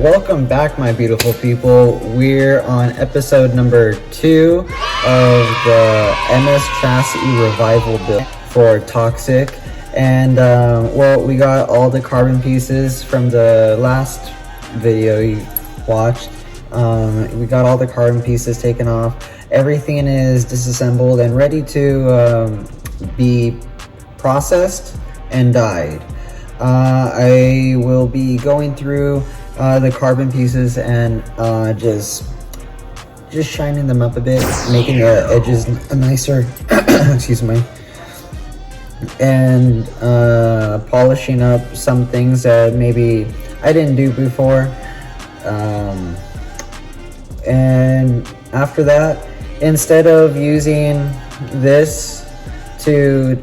welcome back, my beautiful people. We're on episode number 2 of the MS Chassis Revival build for Toxic. And well, we got all the carbon pieces from the last video you watched. We got all the carbon pieces taken off. Everything is disassembled and ready to be processed and dyed. I will be going through the carbon pieces and just shining them up a bit, making the edges nicer. Excuse me. And polishing up some things that maybe I didn't do before. And after that, instead of using this to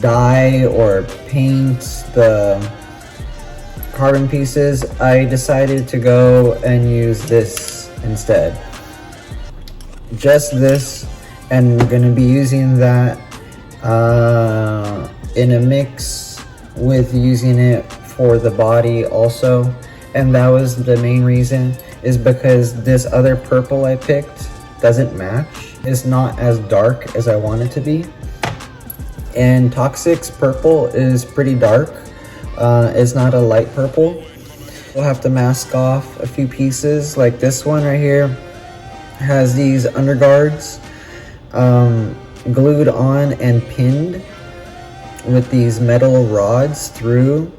dye or paint the carbon pieces, I decided to go and use this instead. Just this, and I'm going to be using that in a mix with using it for the body also. And that was the main reason, is because this other purple I picked doesn't match. It's not as dark as I want it to be. And Toxic's purple is pretty dark. It's not a light purple. We'll have to mask off a few pieces, like this one right here has these underguards glued on and pinned with these metal rods through,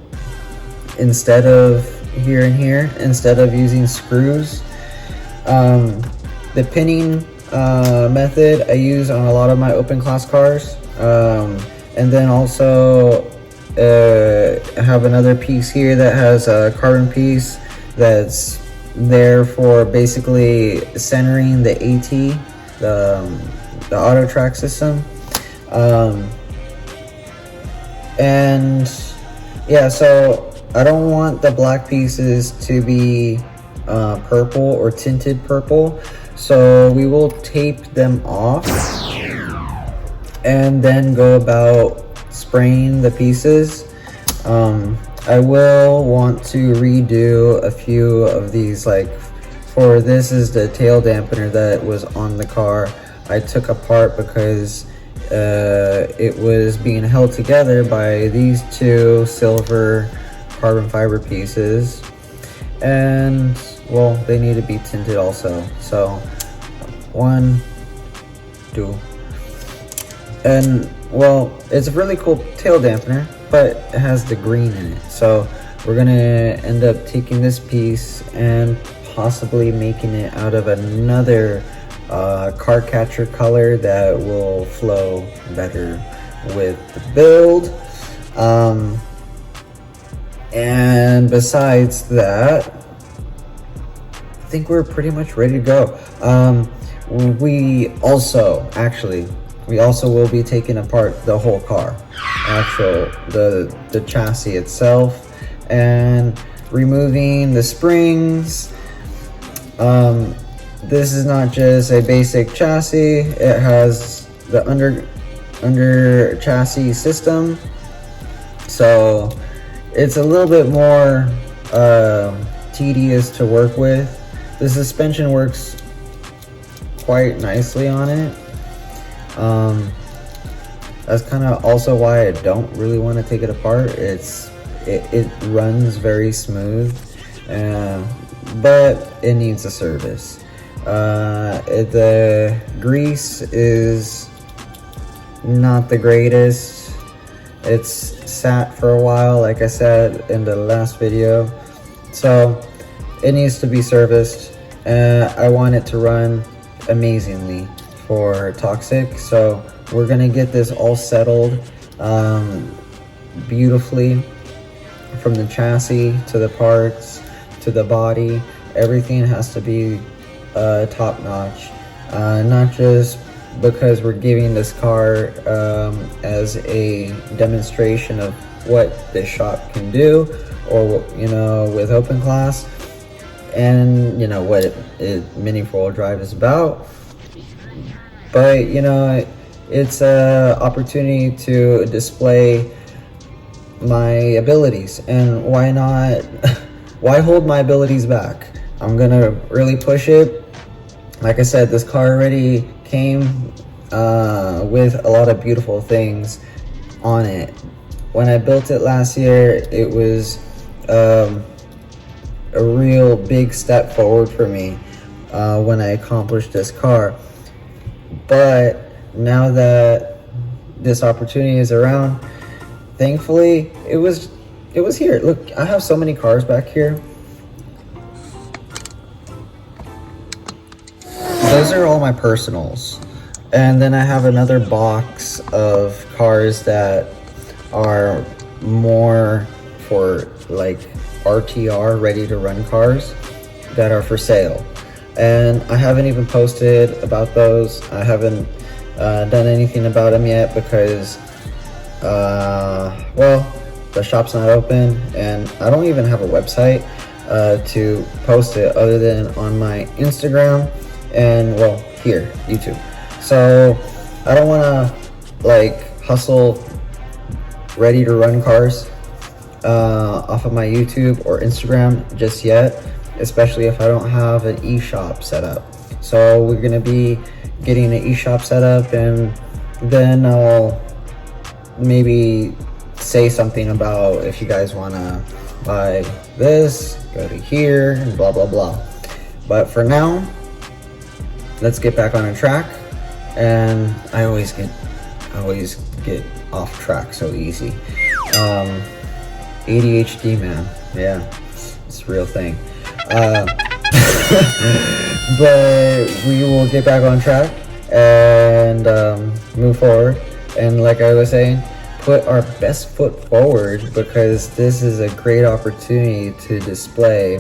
instead of here and here, instead of using screws. The pinning method I use on a lot of my open class cars. And then also I have another piece here that has a carbon piece that's there for basically centering the AT, the auto track system. And yeah, so I don't want the black pieces to be purple or tinted purple, so we will tape them off and then go about spraying the pieces. I will want to redo a few of these, like for this is the tail dampener that was on the car. I took apart because it was being held together by these two silver carbon fiber pieces, and well, they need to be tinted also. So 1, 2. And well, it's a really cool tail dampener, but it has the green in it. So we're gonna end up taking this piece and possibly making it out of another car catcher color that will flow better with the build. And besides that, I think we're pretty much ready to go. We also will be taking apart the whole car, the chassis itself, and removing the springs. This is not just a basic chassis, it has the under chassis system, so it's a little bit more tedious to work with. The suspension works quite nicely on it. That's kind of also why I don't really want to take it apart. It runs very smooth, but it needs a service. The grease is not the greatest. It's sat for a while, like I said in the last video, so it needs to be serviced. I want it to run amazingly for Toxic, so we're gonna get this all settled beautifully, from the chassis to the parts to the body. Everything has to be top notch, not just because we're giving this car as a demonstration of what this shop can do, or with open class, and what mini 4-wheel drive is about. But it's a opportunity to display my abilities, and why not why hold my abilities back? I'm gonna really push it. Like I said, this car already came with a lot of beautiful things on it. When I built it last year, it was a real big step forward for me when I accomplished this car. But now that this opportunity is around, thankfully it was here. Look, I have so many cars back here. Those are all my personals. And then I have another box of cars that are more for like RTR, ready to run cars that are for sale. And I haven't even posted about those. I haven't done anything about them yet because, well, the shop's not open and I don't even have a website to post it other than on my Instagram and, well, here, YouTube. So I don't want to like hustle ready to run cars off of my YouTube or Instagram just yet, especially if I don't have an e-shop set up. So we're gonna be getting an e-shop set up, and then I'll maybe say something about if you guys want to buy this, go to here, and blah blah blah. But for now, let's get back on a track. And I always get off track so easy. ADHD, man. Yeah, it's a real thing. But we will get back on track and move forward. And like I was saying, put our best foot forward, because this is a great opportunity to display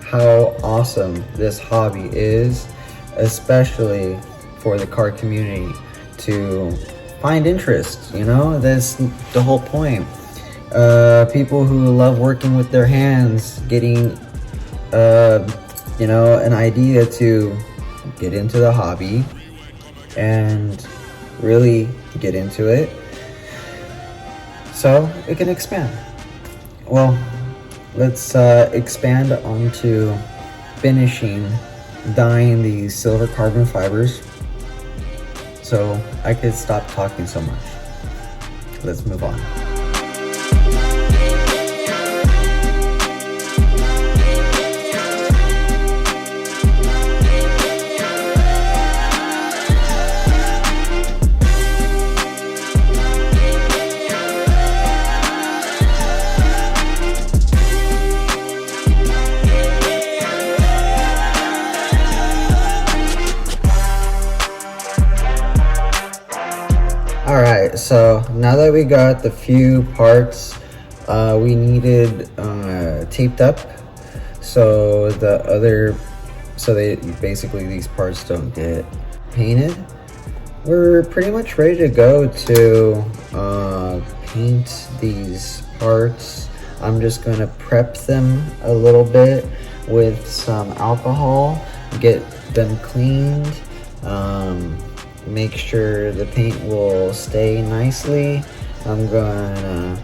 how awesome this hobby is, especially for the car community to find interest. You know, that's the whole point. People who love working with their hands, getting you know, an idea to get into the hobby and really get into it so it can expand. Well, let's expand onto finishing dyeing these silver carbon fibers so I could stop talking so much. Let's move on. Alright, so now that we got the few parts we needed taped up, so they basically these parts don't get painted, we're pretty much ready to go to paint these parts. I'm just gonna prep them a little bit with some alcohol, get them cleaned, make sure the paint will stay nicely. I'm gonna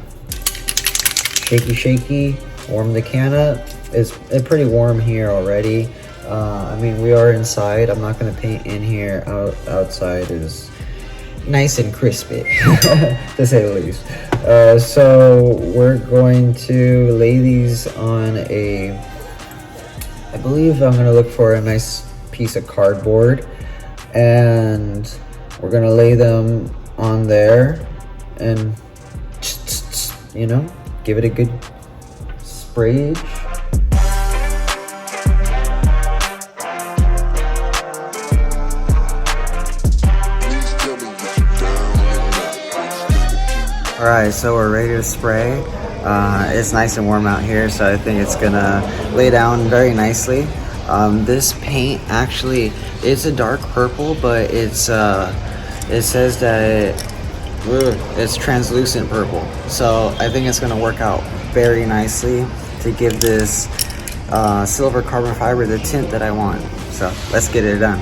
shaky warm the can up. It's pretty warm here already. I mean, we are inside. I'm not gonna paint in here. Outside is nice and crispy to say the least. So we're going to lay these on I believe I'm gonna look for a nice piece of cardboard, and we're gonna lay them on there and, you know, give it a good sprayage. Alright, so we're ready to spray. It's nice and warm out here, so I think it's gonna lay down very nicely. This paint actually, it's a dark purple, but it says that it's translucent purple. So I think it's gonna work out very nicely to give this silver carbon fiber the tint that I want. So let's get it done.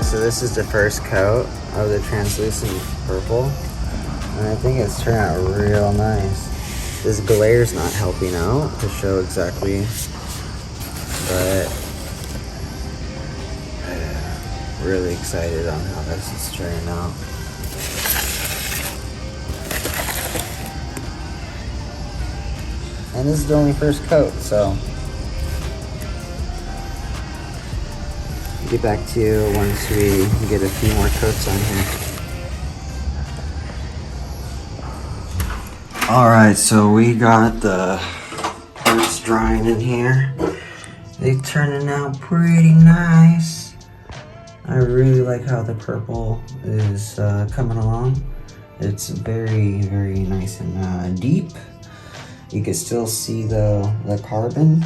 so this is the first coat of the translucent purple, and I think it's turned out real nice. This glare's not helping out to show exactly, but really excited on how this is turning out. And this is the only first coat, so get back to you once we get a few more coats on here. Alright, so we got the parts drying in here. They're turning out pretty nice. I really like how the purple is coming along. It's very, very nice and deep. You can still see the carbon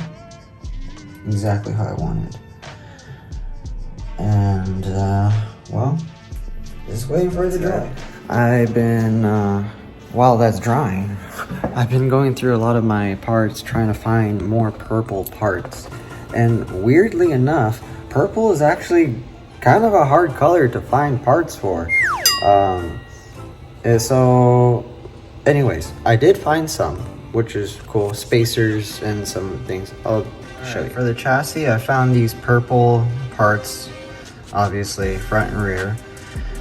exactly how I wanted. And well, just waiting for it to dry. I've been while that's drying, I've been going through a lot of my parts trying to find more purple parts, and weirdly enough, purple is actually kind of a hard color to find parts for. And so anyways, I did find some, which is cool, spacers and some things. I'll show you. For the chassis, I found these purple parts, obviously front and rear,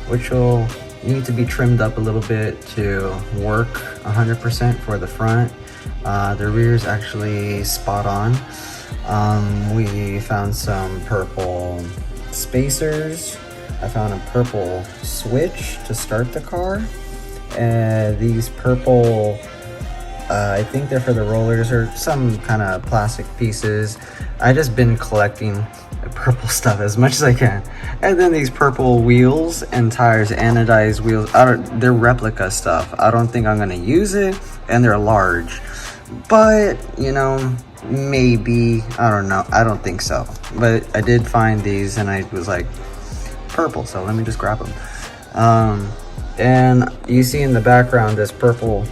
which will need to be trimmed up a little bit to work 100% for the front. The rear is actually spot on. We found some purple spacers. I found a purple switch to start the car. These purple, I think they're for the rollers or some kind of plastic pieces. I just been collecting purple stuff as much as I can. And then these purple wheels and tires, anodized wheels, they're replica stuff. I don't think I'm gonna use it, and they're large. But, you know, maybe, I don't know, I don't think so. But I did find these and I was like, purple, so let me just grab them. And you see in the background this purple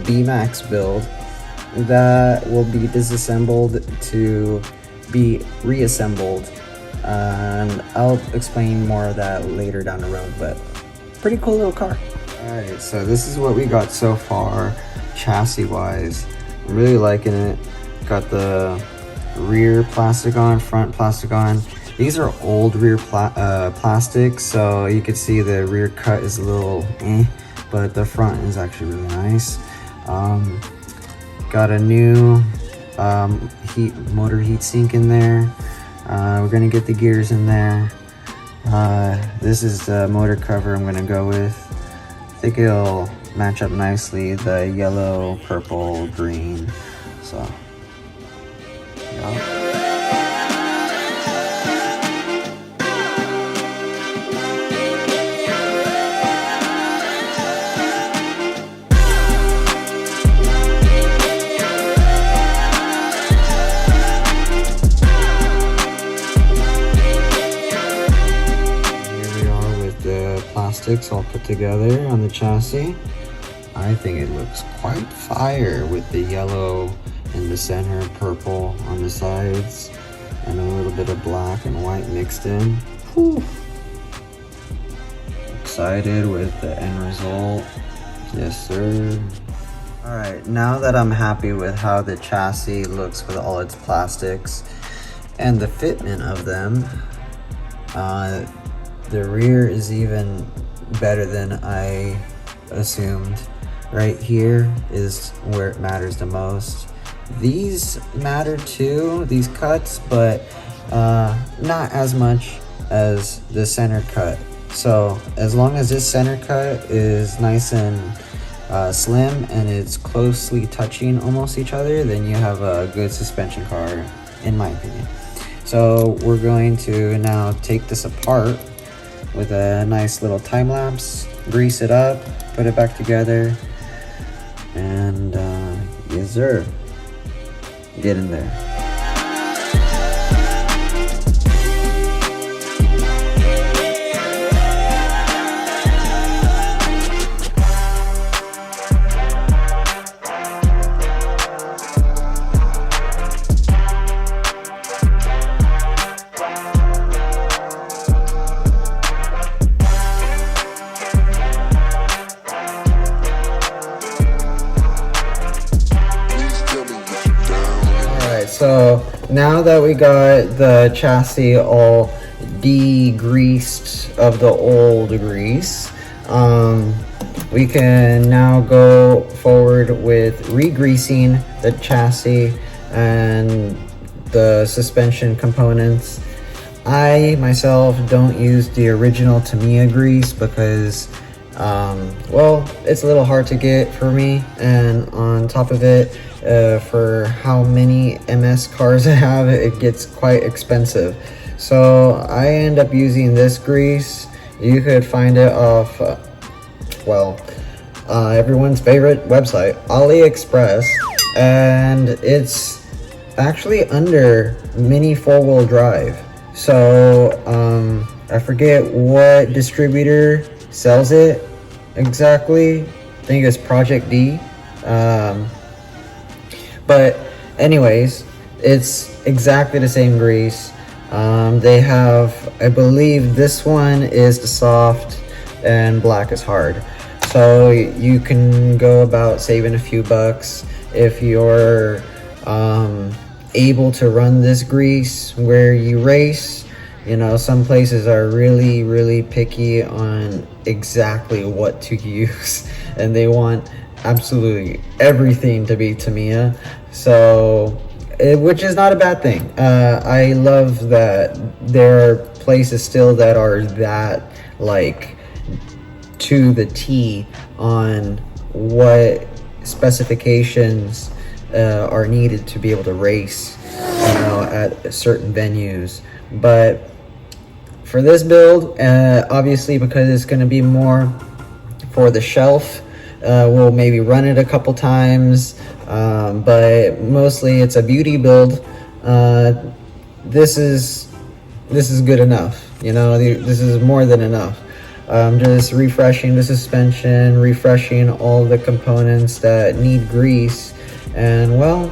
B-Max build that will be disassembled to be reassembled, and I'll explain more of that later down the road, but pretty cool little car. Alright, so this is what we got so far chassis wise. I'm really liking it. Got the rear plastic on, front plastic on. These are old rear plastic, so you can see the rear cut is a little but the front is actually really nice. Got a new motor heat sink in there. We're gonna get the gears in there. This is the motor cover I'm gonna go with. I think it'll match up nicely, the yellow, purple, green. So yeah. All put together on the chassis. I think it looks quite fire with the yellow in the center, purple on the sides, and a little bit of black and white mixed in. Whew. Excited with the end result. Yes, sir. Alright, now that I'm happy with how the chassis looks with all its plastics and the fitment of them, the rear is even better than I assumed. Right here is where it matters the most. These matter too, these cuts, but not as much as the center cut. So as long as this center cut is nice and slim and it's closely touching almost each other, then you have a good suspension car, in my opinion. So we're going to now take this apart with a nice little time lapse, grease it up, put it back together, and yes sir, get in there. so now that we got the chassis all degreased of the old grease, we can now go forward with re-greasing the chassis and the suspension components. I myself don't use the original Tamiya grease because well, it's a little hard to get for me, and on top of it, for how many MS cars I have, it gets quite expensive. So I end up using this grease. You could find it off everyone's favorite website, AliExpress, and it's actually under Mini 4-wheel drive. So I forget what distributor sells it exactly. I think it's Project D. But anyways, it's exactly the same grease. They have, I believe this one is the soft and black is hard. So you can go about saving a few bucks if you're able to run this grease where you race. You know, some places are really picky on exactly what to use, and they want absolutely everything to be Tamiya. So, which is not a bad thing. I love that there are places still that are that, like, to the T on what specifications are needed to be able to race, you know, at certain venues. But for this build, obviously because it's going to be more for the shelf, we'll maybe run it a couple times, but mostly it's a beauty build. This is good enough, you know. This is more than enough. Just refreshing the suspension, refreshing all the components that need grease, and well,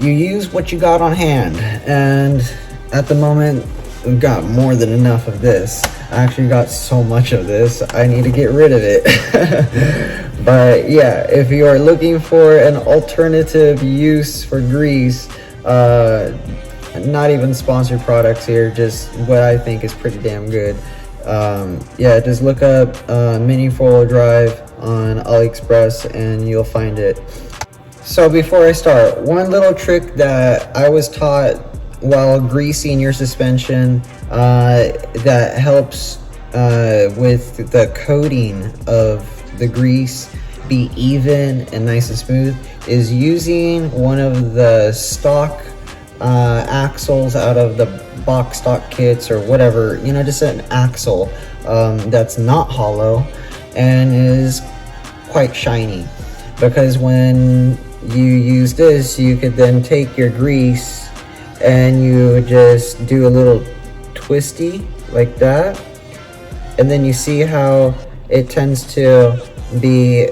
you use what you got on hand. And at the moment, we've got more than enough of this. I actually got so much of this, I need to get rid of it. But yeah, if you are looking for an alternative use for grease, not even sponsored products here, just what I think is pretty damn good. Yeah, just look up Mini 4-wheel drive on AliExpress and you'll find it. So before I start, one little trick that I was taught while greasing your suspension that helps with the coating of the grease be even and nice and smooth is using one of the stock axles out of the box stock kits or whatever, you know, just an axle that's not hollow and is quite shiny, because when you use this, you could then take your grease and you just do a little twisty like that, and then you see how it tends to be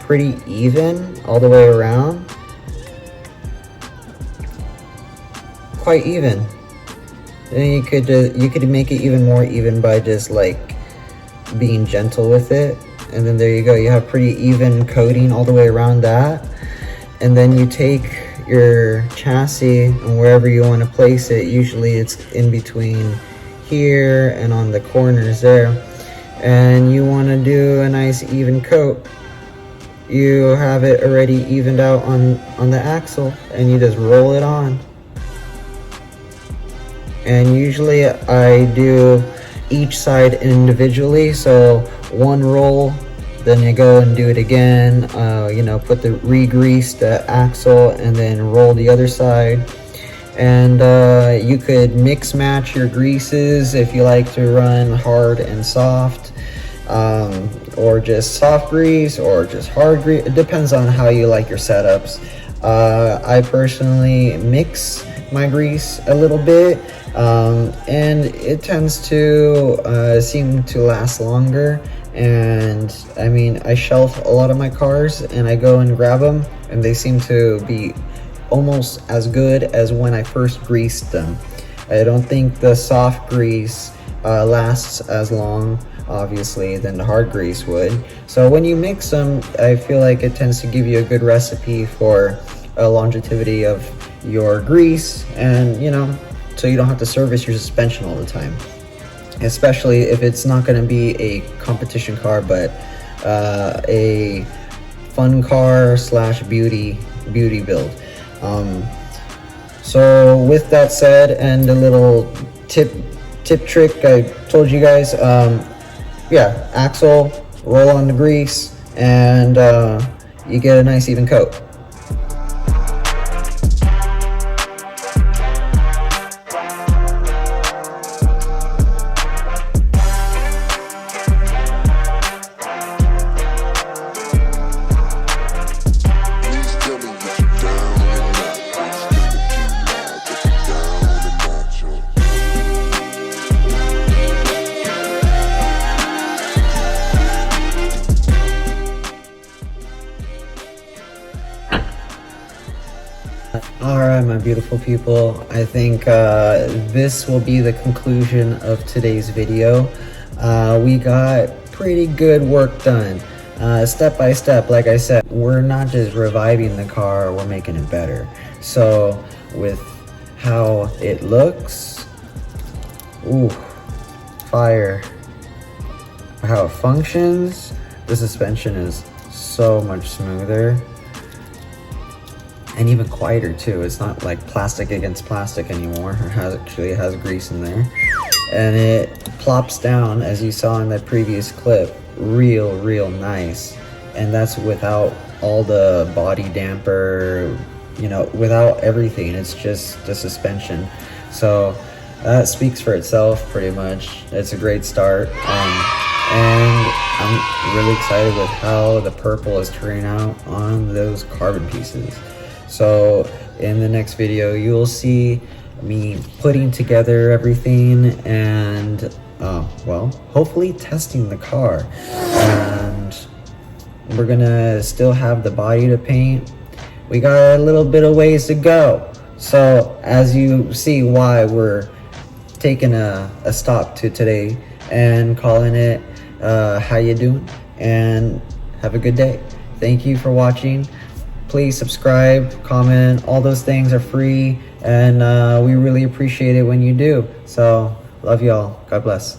pretty even all the way around, quite even. And you could make it even more even by just like being gentle with it, and then there you go, you have pretty even coating all the way around that. And then you take your chassis and wherever you want to place it, usually it's in between here and on the corners there, and you want to do a nice even coat. You have it already evened out on the axle, and you just roll it on. And usually I do each side individually, so one roll, then you go and do it again, you know, re-grease the axle and then roll the other side. And you could mix match your greases if you like to run hard and soft, or just soft grease or just hard grease. It depends on how you like your setups. I personally mix my grease a little bit, and it tends to seem to last longer. And I mean, I shelf a lot of my cars and I go and grab them, and they seem to be almost as good as when I first greased them. I don't think the soft grease lasts as long, obviously, than the hard grease would. So when you mix them, I feel like it tends to give you a good recipe for longevity of your grease, and so you don't have to service your suspension all the time, especially if it's not going to be a competition car but a fun car slash beauty build. So with that said, and a little tip trick I told you guys, yeah, axle, roll on the grease, and you get a nice even coat. Alright, my beautiful people, I think this will be the conclusion of today's video. We got pretty good work done, step by step. Like I said, we're not just reviving the car, we're making it better. So with how it looks, ooh, fire. How it functions, the suspension is so much smoother and even quieter too. It's not like plastic against plastic anymore. It actually has grease in there, and it plops down, as you saw in that previous clip, real nice. And that's without all the body damper, without everything. It's just the suspension. So that speaks for itself pretty much. It's a great start, and I'm really excited with how the purple is turning out on those carbon pieces. So in the next video, you'll see me putting together everything and, well, hopefully testing the car. And we're gonna still have the body to paint. We got a little bit of ways to go. So as you see why we're taking a stop to today and calling it, how you doing? And have a good day. Thank you for watching. Please subscribe, comment, all those things are free, and we really appreciate it when you do. So, love y'all. God bless.